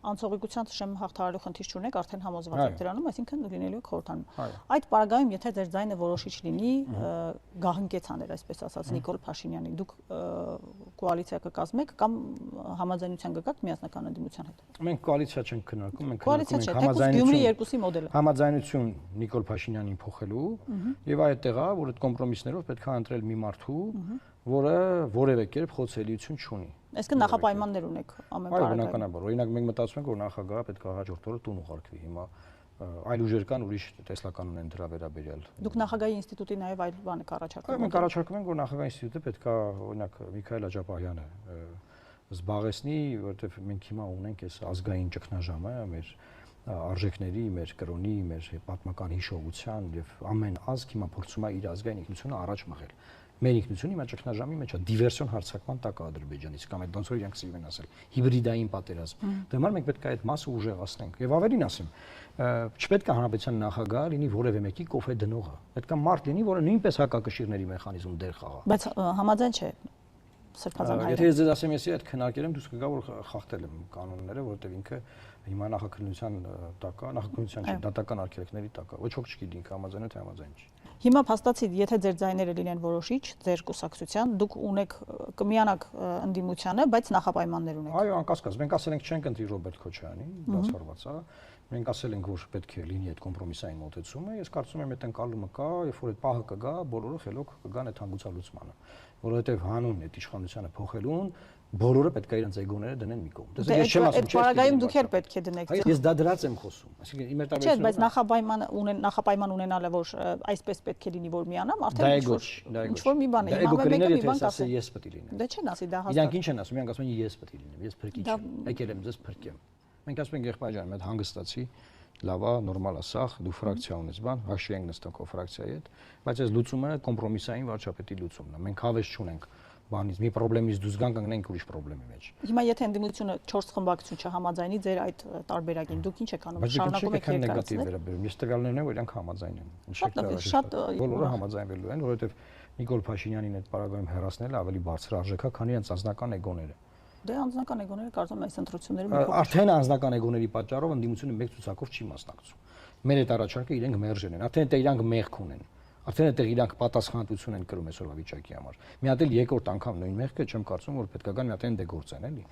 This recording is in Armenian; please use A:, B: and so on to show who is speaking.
A: անցողիկության շեմ հաղթահարելու խնդիր չունեք, արդեն համոզված եք դրանում, այսինքն լինելու եք խորհրդանում։ Այդ պարագայում, եթե ձեր ձայնը որոշիչ լինի, գաղտնիքեց անել, այսպես ասած, Նիկոլ Փաշինյանին, դուք կոալիցիա կկազմեք կամ համաձայնության կգաք միասնական ընդդիմության հետ։
B: Մենք կոալիցիա չենք քննարկում, մենք
A: կոալիցիա չէ, թեկուզ Գյումրի երկուսի մոդելը։
B: Համաձայնություն Նիկոլ Փաշինյանին փոխելու եւ այդտեղ է, որ այդ կոմպրոմիսներով պետք է ընտրել մի մարդու, որը որևէ կերպ խոցելիություն չունի։
A: Այսինքն նախապայմաններ ունեք ամեն
B: պարագայում։ Այո, բնականաբար։ Օրինակ մենք մտածում ենք, որ նախագահը պետք է հաջորդ օրը տուն ուղարկվի։ Հիմա այլ ուժեր կան, ուրիշ տեսլական ունեն դրա վերաբերյալ։
A: Դուք նախագահի ինստիտուտի նաև այլ բան եք առաջարկում։
B: Այո, մենք առաջարկում ենք, որ նախագահի ինստիտուտը պետք է, օրինակ, Միքայել Աջապահյանը զբաղեցնի, որովհետև մենք հիմա ունենք այս ազգային ճգնաժամը մեր արժեքների, մեր կրոնի, մեր պատմական հիշողության եւ ամեն ազգ հիմա փորձում է իր ազգային ինքնությունը առաջ մղել։ Մեր ինքնությունը հիմա ճգնաժամի մեջ է, դիվերսիոն հարձակման տակ է Ադրբեջանից, կամ այդ ոնց որ իրանք սիրում են ասել, հիբրիդային պատերազմ։ Դե համար մենք պետք է այդ մասը ուժեղացնենք։ Եվ ավելին ասեմ, չպետք է հանրապետության նախագահը լինի որևէ մեկի կոֆե դնողը։ Պետք է մարդ լինի, որը նույնպես հակակշիռների մեխանիզմ դեր խաղա։
A: Բայց համաձայն չէ Սրբազան հայրը։
B: Եթե ես ձեզ ասեմ, ես այդ քննարկել եմ, դուք կգա որ խախտել եմ կանոնները, որովհետև ինքը հիմա նախաքննության տակ է, նախաքննության չի, դատական արգելքների տակ է։ Ոչ ոք չգիտի ինքը համաձայն է թե համաձայն չի։
A: Հիմա փաստացի, եթե ձեր ձայները լինեն որոշիչ, ձեր կուսակցության, դուք ունեք կմիանաք ընդդիմությանը, բայց նախապայմաններ ունեք։
B: Այո, անկասկած, մենք ասել ենք չենք ընտրի Ռոբերտ Քոչարյանին, բացառված է։ Մենք ասել ենք, որ պետք է լինի այդ կոմպրոմիսային մոտեցումը, ես կարծում եմ այդ ընկալումը կա, երբ որ այդ պահը կգա, բոլորը խելոք կգան այդ հանգուցալուծմանը, որովհետև հանուն այդ իշխանությունը փոխելուն բոլորը պետք է իրենց էգոները դնեն մի կողմ։
A: Դե ես չեմ ասում, այդ պարագայում դուք էլ պետք է դնեք։
B: Ես դա դրած եմ խոսում, այսինքն իմ
A: մերտաբերությունը։ Չէ, բայց նախապայման ունենալը, որ այսպես պետք է լինի, որ միանամ, արդեն ինչ որ մի բան է,
B: հիմա մեկը մի բան կասի, ես պետք է լինեմ։
A: Դե չեն ասի, դա հաստատ։
B: Իրանք ինչ են ասում, իրանք ասում են ես պետք է լինեմ, ես փրկիչ եմ, եկել եմ ձեզ փրկեմ։ Մենք ասում ենք եղբայրան, այդ հանգստացի, լավ է, նորմալ է, սախ, դու ֆրակցիա ունես, բան, հաշվի ենք նստենք քո ֆրակցիայի հետ, բայց այս լուծումը կոմպրոմիսային վարչապետի լուծումն է։ Մենք հավես չունենք բանից, մի խնդրից դուրս գանք ընկնենք ուրիշ խնդրի մեջ։
A: Հիմա եթե ընդդիմությունը 4 խմբակցություն չհամաձայնի ձեր այդ տարբերակին, դուք ինչ եք անում, շարունակում եք
B: ներկայացնել։ Ես տվյալներն եմ, որ իրանք համաձայն են։
A: Շատ
B: բոլորը համաձայնվելու են, որովհետև Նիկոլ Փաշինյանին այդ պարագայում հեռացնելը ավելի բարձր արժեք է, քան իրենց անձնական էգոները։
A: Դե անձնական էգոները կարծում եմ այս ընտրություններում
B: արդեն անձնական էգոների պատճառով ընդդիմությունը մեկ ցուցակով չի մասնակցում։ Մեր այդ առաջարկը իրենք մերժեն են, արդեն դա իրանք մեղք ունեն։ Արդեն այդտեղ իրանք պատասխանատվություն են կրում այսօրվա վիճակի համար։ Մի հատ էլ երկրորդ անգամ նույն մեղքը չեմ կարծում որ պետք է գան մի հատ են դե գործեն էլի։